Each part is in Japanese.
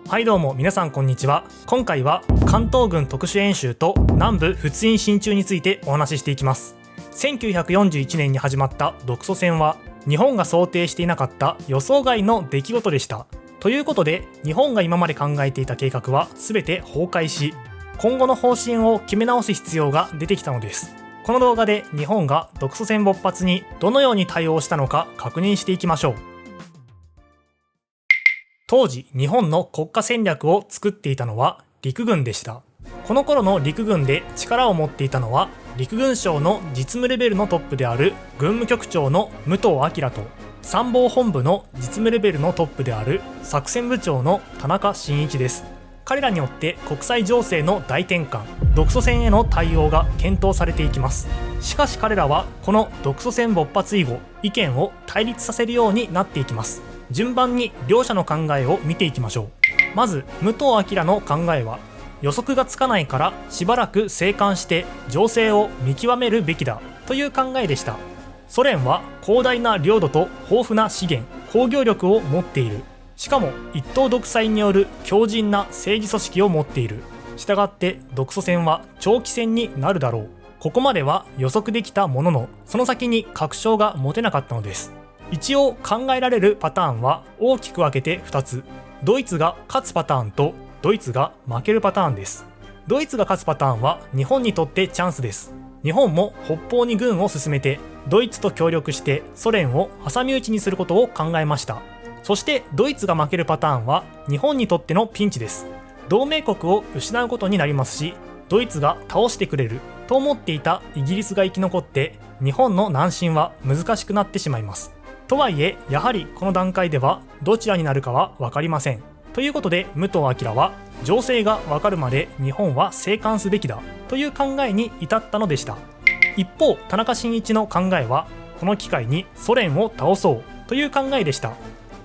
はいどうも皆さんこんにちは。今回は関東軍特殊演習と南部仏印進駐についてお話ししていきます。1941年に始まった独ソ戦は日本が想定していなかった予想外の出来事でした。ということで日本が今まで考えていた計画は全て崩壊し、今後の方針を決め直す必要が出てきたのです。この動画で日本が独ソ戦勃発にどのように対応したのか確認していきましょう。当時日本の国家戦略を作っていたのは陸軍でした。この頃の陸軍で力を持っていたのは陸軍省の実務レベルのトップである軍務局長の武藤明と参謀本部の実務レベルのトップである作戦部長の田中真一です。彼らによって国際情勢の大転換、独ソ戦への対応が検討されていきます。しかし彼らはこの独ソ戦勃発以後、意見を対立させるようになっていきます。順番に両者の考えを見ていきましょう。まず武藤明の考えは、予測がつかないからしばらく静観して情勢を見極めるべきだという考えでした。ソ連は広大な領土と豊富な資源、工業力を持っている。しかも一党独裁による強靭な政治組織を持っている。したがって独ソ戦は長期戦になるだろう。ここまでは予測できたものの、その先に確証が持てなかったのです。一応考えられるパターンは大きく分けて2つ。ドイツが勝つパターンとドイツが負けるパターンです。ドイツが勝つパターンは日本にとってチャンスです。日本も北方に軍を進めてドイツと協力してソ連を挟み撃ちにすることを考えました。そしてドイツが負けるパターンは日本にとってのピンチです。同盟国を失うことになりますし、ドイツが倒してくれると思っていたイギリスが生き残って日本の南進は難しくなってしまいます。とはいえやはりこの段階ではどちらになるかは分かりません。ということで武藤明は情勢が分かるまで日本は静観すべきだという考えに至ったのでした。一方田中真一の考えは、この機会にソ連を倒そうという考えでした。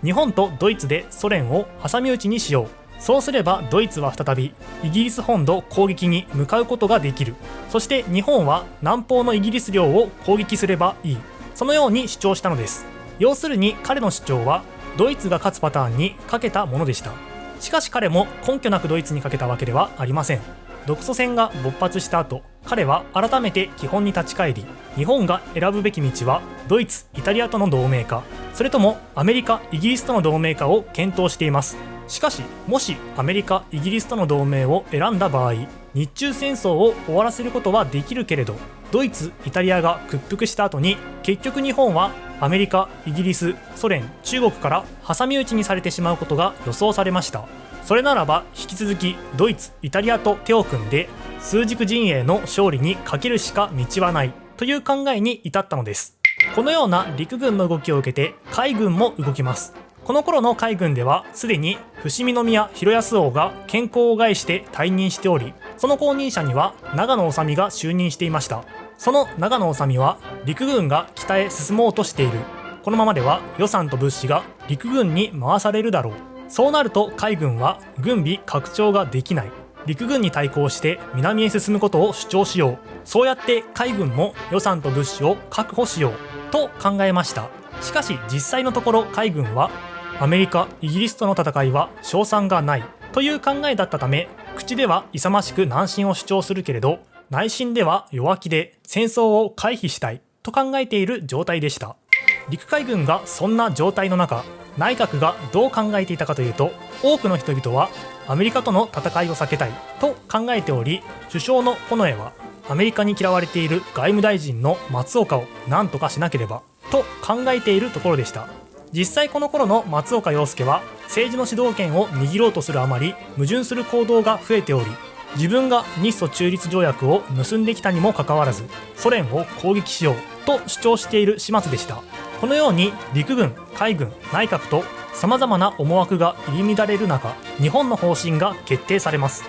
日本とドイツでソ連を挟み撃ちにしよう。そうすればドイツは再びイギリス本土攻撃に向かうことができる。そして日本は南方のイギリス領を攻撃すればいい。そのように主張したのです。要するに彼の主張はドイツが勝つパターンにかけたものでした。しかし彼も根拠なくドイツにかけたわけではありません。独ソ戦が勃発した後、彼は改めて基本に立ち返り、日本が選ぶべき道はドイツ、イタリアとの同盟か、それともアメリカ、イギリスとの同盟かを検討しています。しかしもしアメリカ、イギリスとの同盟を選んだ場合、日中戦争を終わらせることはできるけれど、ドイツ、イタリアが屈服した後に結局日本はアメリカ、イギリス、ソ連、中国から挟み撃ちにされてしまうことが予想されました。それならば引き続きドイツ、イタリアと手を組んで枢軸陣営の勝利にかけるしか道はないという考えに至ったのです。このような陸軍の動きを受けて海軍も動きます。この頃の海軍ではすでに伏見宮広安王が健康を害して退任しており、その後任者には長野治美が就任していました。その長野治美は陸軍が北へ進もうとしている。このままでは予算と物資が陸軍に回されるだろう。そうなると海軍は軍備拡張ができない。陸軍に対抗して南へ進むことを主張しよう。そうやって海軍も予算と物資を確保しようと考えました。しかし実際のところ海軍はアメリカ、イギリスとの戦いは勝算がないという考えだったため、口では勇ましく南進を主張するけれど、内心では弱気で戦争を回避したいと考えている状態でした。陸海軍がそんな状態の中、内閣がどう考えていたかというと、多くの人々はアメリカとの戦いを避けたいと考えており、首相の近衛はアメリカに嫌われている外務大臣の松岡を何とかしなければと考えているところでした。実際この頃の松岡洋介は政治の主導権を握ろうとするあまり矛盾する行動が増えており、自分が日ソ中立条約を結んできたにもかかわらずソ連を攻撃しようと主張している始末でした。このように陸軍、海軍、内閣と様々な思惑が入り乱れる中、日本の方針が決定されます。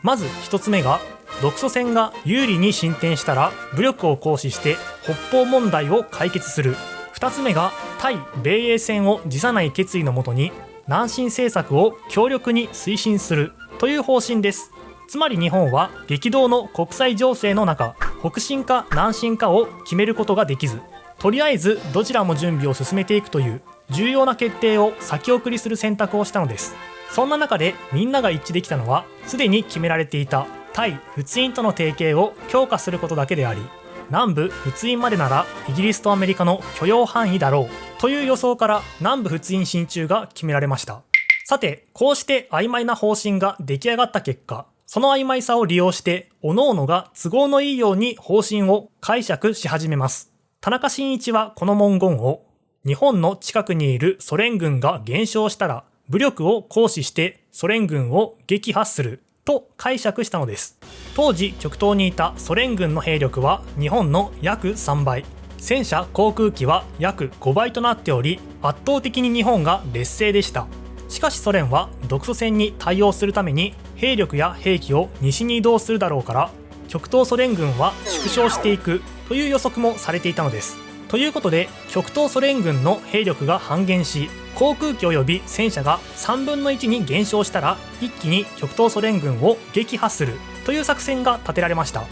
まず一つ目が、独ソ戦が有利に進展したら武力を行使して北方問題を解決する。二つ目が、対米英戦を辞さない決意のもとに南進政策を強力に推進するという方針です。つまり日本は激動の国際情勢の中、北進か南進かを決めることができず、とりあえずどちらも準備を進めていくという重要な決定を先送りする選択をしたのです。そんな中でみんなが一致できたのは、すでに決められていた対仏印との提携を強化することだけであり、南部仏印までならイギリスとアメリカの許容範囲だろうという予想から南部仏印進駐が決められました。さて、こうして曖昧な方針が出来上がった結果、その曖昧さを利用して各々が都合のいいように方針を解釈し始めます。田中伸一はこの文言を、日本の近くにいるソ連軍が減少したら武力を行使してソ連軍を撃破すると解釈したのです。当時極東にいたソ連軍の兵力は日本の約3倍、戦車航空機は約5倍となっており、圧倒的に日本が劣勢でした。しかしソ連は独ソ戦に対応するために兵力や兵器を西に移動するだろうから、極東ソ連軍は縮小していくという予測もされていたのです。ということで、極東ソ連軍の兵力が半減し、航空機及び戦車が3分の1に減少したら、一気に極東ソ連軍を撃破するという作戦が立てられました。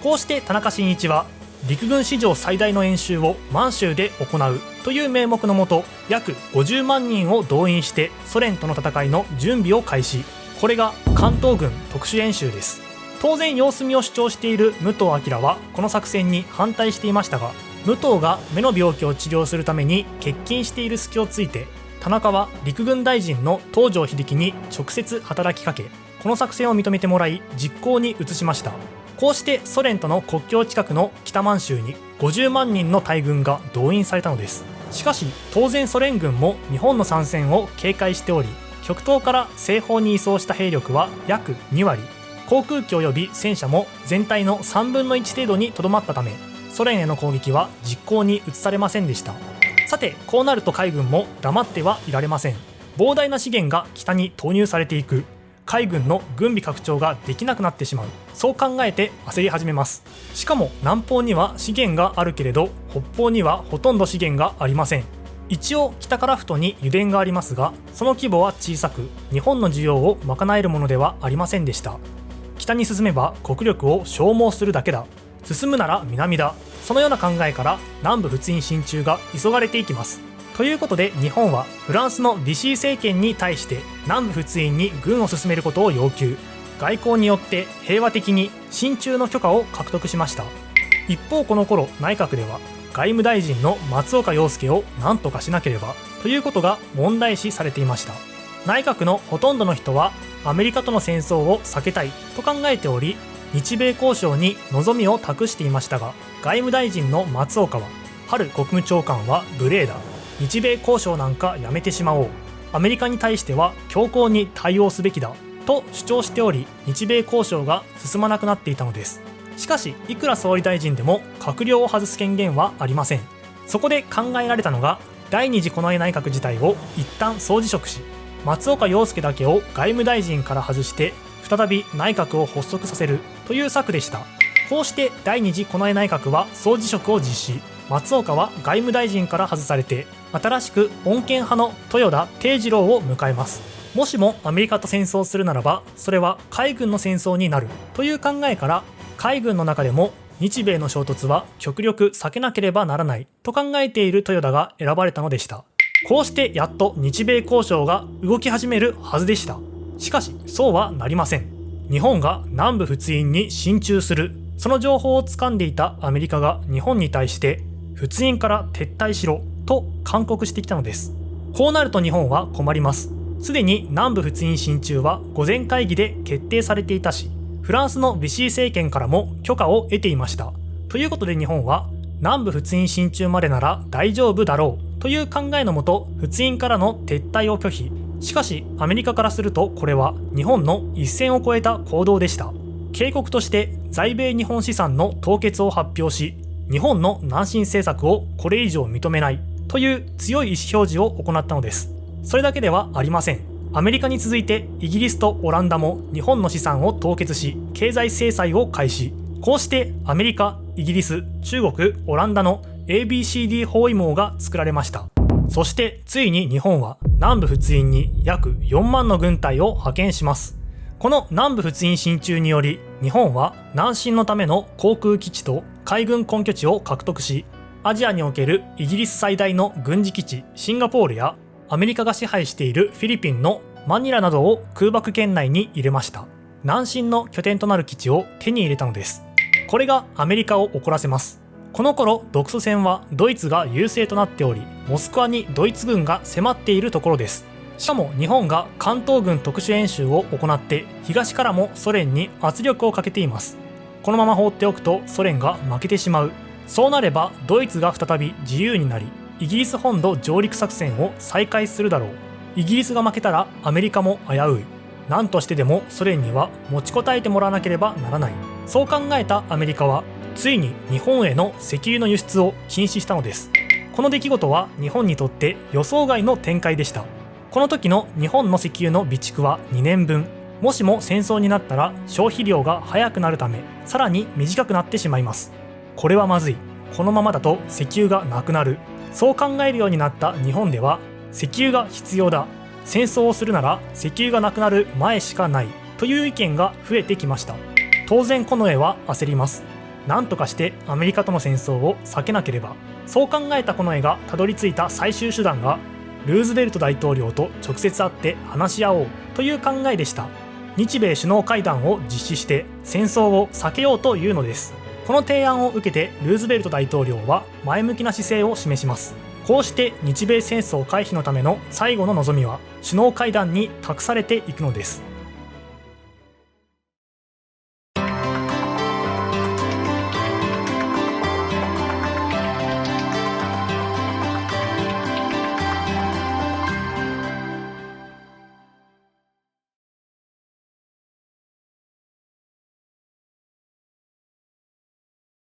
こうして田中伸一は、陸軍史上最大の演習を満州で行うという名目のもと、約50万人を動員してソ連との戦いの準備を開始。これが関東軍特殊演習です。当然様子見を主張している武藤明はこの作戦に反対していましたが、武藤が目の病気を治療するために欠勤している隙をついて、田中は陸軍大臣の東條英機に直接働きかけ、この作戦を認めてもらい実行に移しました。こうしてソ連との国境近くの北満州に50万人の大軍が動員されたのです。しかし当然ソ連軍も日本の参戦を警戒しており、極東から西方に移送した兵力は約2割、航空機及び戦車も全体の3分の1程度にとどまったため、ソ連への攻撃は実行に移されませんでした。さて、こうなると海軍も黙ってはいられません。膨大な資源が北に投入されていく。海軍の軍備拡張ができなくなってしまう。そう考えて焦り始めます。しかも南方には資源があるけれど、北方にはほとんど資源がありません。一応北樺太に油田がありますが、その規模は小さく、日本の需要を賄えるものではありませんでした。北に進めば国力を消耗するだけだ。進むなら南だ。そのような考えから南部仏印進駐が急がれていきます。ということで日本はフランスのビシー政権に対して南部仏印に軍を進めることを要求。外交によって平和的に進駐の許可を獲得しました。一方この頃内閣では外務大臣の松岡洋右を何とかしなければということが問題視されていました。内閣のほとんどの人はアメリカとの戦争を避けたいと考えており、日米交渉に望みを託していましたが、外務大臣の松岡は、春国務長官は無礼だ、日米交渉なんかやめてしまおう、アメリカに対しては強硬に対応すべきだと主張しており、日米交渉が進まなくなっていたのです。しかしいくら総理大臣でも閣僚を外す権限はありません。そこで考えられたのが、第二次近衛内閣自体を一旦総辞職し、松岡洋右だけを外務大臣から外して再び内閣を発足させるという策でした。こうして第二次近衛内閣は総辞職を実施。松岡は外務大臣から外されて、新しく穏健派の豊田貞次郎を迎えます。もしもアメリカと戦争するならば、それは海軍の戦争になるという考えから、海軍の中でも日米の衝突は極力避けなければならないと考えている豊田が選ばれたのでした。こうしてやっと日米交渉が動き始めるはずでした。しかしそうはなりません。日本が南部仏印に進駐する、その情報を掴んでいたアメリカが日本に対して仏印から撤退しろと勧告してきたのです。こうなると日本は困ります。すでに南部仏印進駐は御前会議で決定されていたし、フランスのビシー政権からも許可を得ていました。ということで日本は南部仏印進駐までなら大丈夫だろうという考えのもと、仏印からの撤退を拒否。しかしアメリカからするとこれは日本の一線を越えた行動でした。警告として在米日本資産の凍結を発表し、日本の南進政策をこれ以上認めないという強い意思表示を行ったのです。それだけではありません。アメリカに続いてイギリスとオランダも日本の資産を凍結し、経済制裁を開始。こうしてアメリカ、イギリス、中国、オランダの ABCD 包囲網が作られました。そしてついに日本は南部仏印に約4万の軍隊を派遣します。この南部仏印進駐により、日本は南進のための航空基地と海軍根拠地を獲得し、アジアにおけるイギリス最大の軍事基地シンガポールや、アメリカが支配しているフィリピンのマニラなどを空爆圏内に入れました。南進の拠点となる基地を手に入れたのです。これがアメリカを怒らせます。この頃独ソ戦はドイツが優勢となっており、モスクワにドイツ軍が迫っているところです。しかも日本が関東軍特殊演習を行って東からもソ連に圧力をかけています。このまま放っておくとソ連が負けてしまう。そうなればドイツが再び自由になり、イギリス本土上陸作戦を再開するだろう。イギリスが負けたらアメリカも危うい。何としてでもソ連には持ちこたえてもらわなければならない。そう考えたアメリカはついに日本への石油の輸出を禁止したのです。この出来事は日本にとって予想外の展開でした。この時の日本の石油の備蓄は2年分。もしも戦争になったら消費量が早くなるため、さらに短くなってしまいます。これはまずい。このままだと石油がなくなる。そう考えるようになった日本では、石油が必要だ。戦争をするなら石油がなくなる前しかない。という意見が増えてきました。当然近衛は焦ります。なんとかしてアメリカとの戦争を避けなければ。そう考えた近衛がたどり着いた最終手段が、ルーズベルト大統領と直接会って話し合おうという考えでした。日米首脳会談を実施して戦争を避けようというのです。この提案を受けてルーズベルト大統領は前向きな姿勢を示します。こうして日米戦争回避のための最後の望みは首脳会談に託されていくのです。